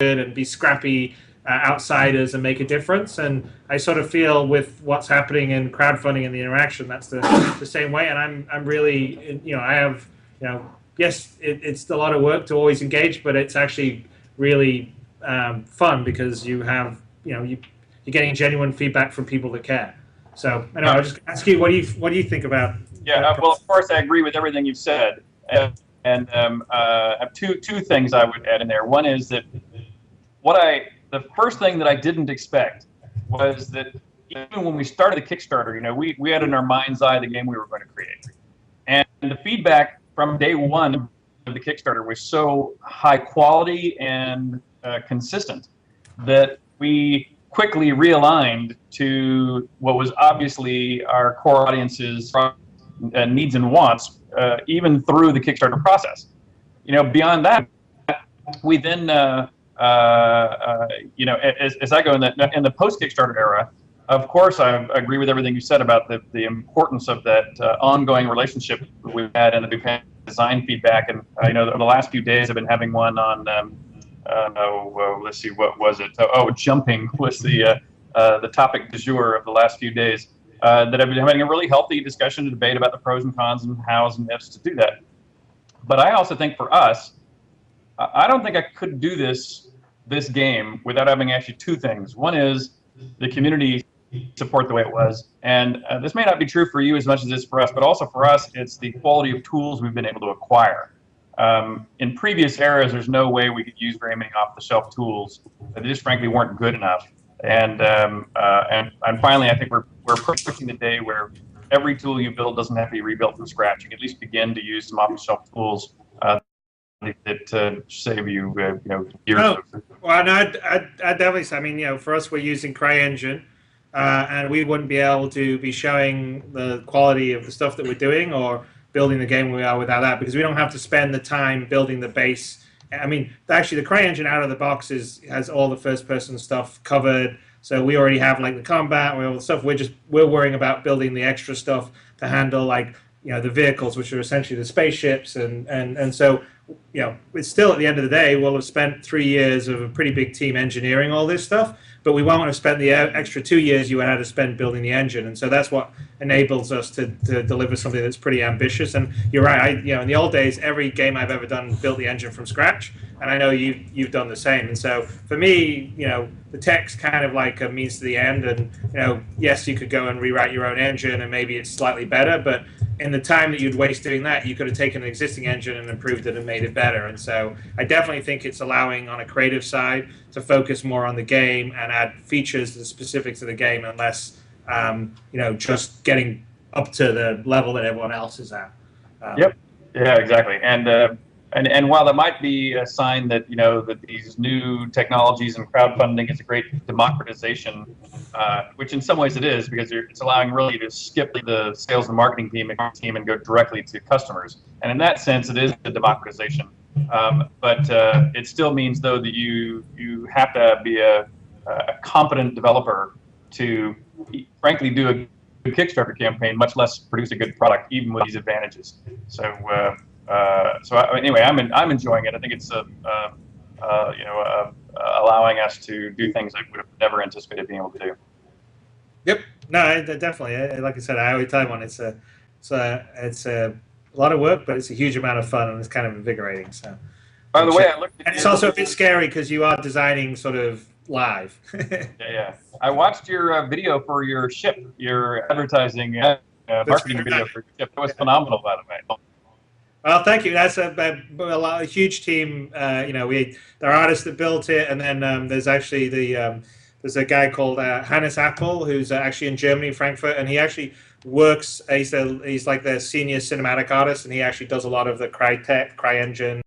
and be scrappy outsiders and make a difference. And I sort of feel with what's happening in crowdfunding and the interaction, that's the same way. And I'm really, I have, yes, it's a lot of work to always engage, but it's actually really fun because you have, you're getting genuine feedback from people that care. So anyway, I'll just ask you, what do you think about? Yeah, well, of course, I agree with everything you've said, and I have two things I would add in there. One is that the first thing that I didn't expect was that even when we started the Kickstarter, we had in our mind's eye the game we were going to create, and the feedback from day one of the Kickstarter was so high quality and consistent that we quickly realigned to what was obviously our core audience's needs and wants, even through the Kickstarter process. Beyond that, we then, as I go in the post-Kickstarter era, of course, I agree with everything you said about the importance of that ongoing relationship we've had and the design feedback. And the last few days I've been having one on. Let's see, what was it? Jumping was the topic du jour of the last few days. That I've been having a really healthy discussion and debate about the pros and cons and hows and ifs to do that. But I also think for us, I don't think I could do this game without having actually two things. One is the community support the way it was, and this may not be true for you as much as it is for us, but also for us, it's the quality of tools we've been able to acquire. In previous eras, there's no way we could use very many off-the-shelf tools. They just frankly weren't good enough. And finally, I think we're approaching the day where every tool you build doesn't have to be rebuilt from scratch. You can at least begin to use some off-the-shelf tools that save you, years. Oh, well, no, I'd definitely say. I mean, for us, we're using CryEngine, and we wouldn't be able to be showing the quality of the stuff that we're doing or building the game we are without that, because we don't have to spend the time building the base. I mean, actually, the CryEngine out of the box has all the first-person stuff covered. So we already have like the combat, all the stuff. We're worrying about building the extra stuff to handle the vehicles, which are essentially the spaceships, and so it's still at the end of the day we'll have spent 3 years of a pretty big team engineering all this stuff, but we won't have spent the extra 2 years you had to spend building the engine, and so that's what enables us to deliver something that's pretty ambitious. And you're right, in the old days, every game I've ever done built the engine from scratch, and I know you've done the same. And so for me, the tech's kind of like a means to the end, and yes, you could go and rewrite your own engine, and maybe it's slightly better, but in the time that you'd waste doing that, you could have taken an existing engine and improved it and made it better. And so I definitely think it's allowing, on a creative side, to focus more on the game and add features that are specific to the game, and less, just getting up to the level that everyone else is at. Yep. Yeah, exactly. And while that might be a sign that that these new technologies and crowdfunding is a great democratization, which in some ways it is, because it's allowing really to skip the sales and marketing team and go directly to customers. And in that sense, it is a democratization. But it still means, though, that you have to be a competent developer to, frankly, do a good Kickstarter campaign, much less produce a good product, even with these advantages. So anyway, I'm enjoying it. I think it's allowing us to do things I would have never anticipated being able to do. Yep. No, definitely. Like I said, I always tell everyone it's a lot of work, but it's a huge amount of fun, and it's kind of invigorating. So. By the way, I looked at and it's also a bit scary because you are designing sort of live. Yeah. I watched your video for your ship, your advertising marketing video for your ship. It was phenomenal, by the way. Well, thank you. That's a huge team. There are artists that built it, and then there's actually there's a guy called Hannes Appel, who's actually in Germany, Frankfurt, and he actually works. He's like the senior cinematic artist, and he actually does a lot of the CryEngine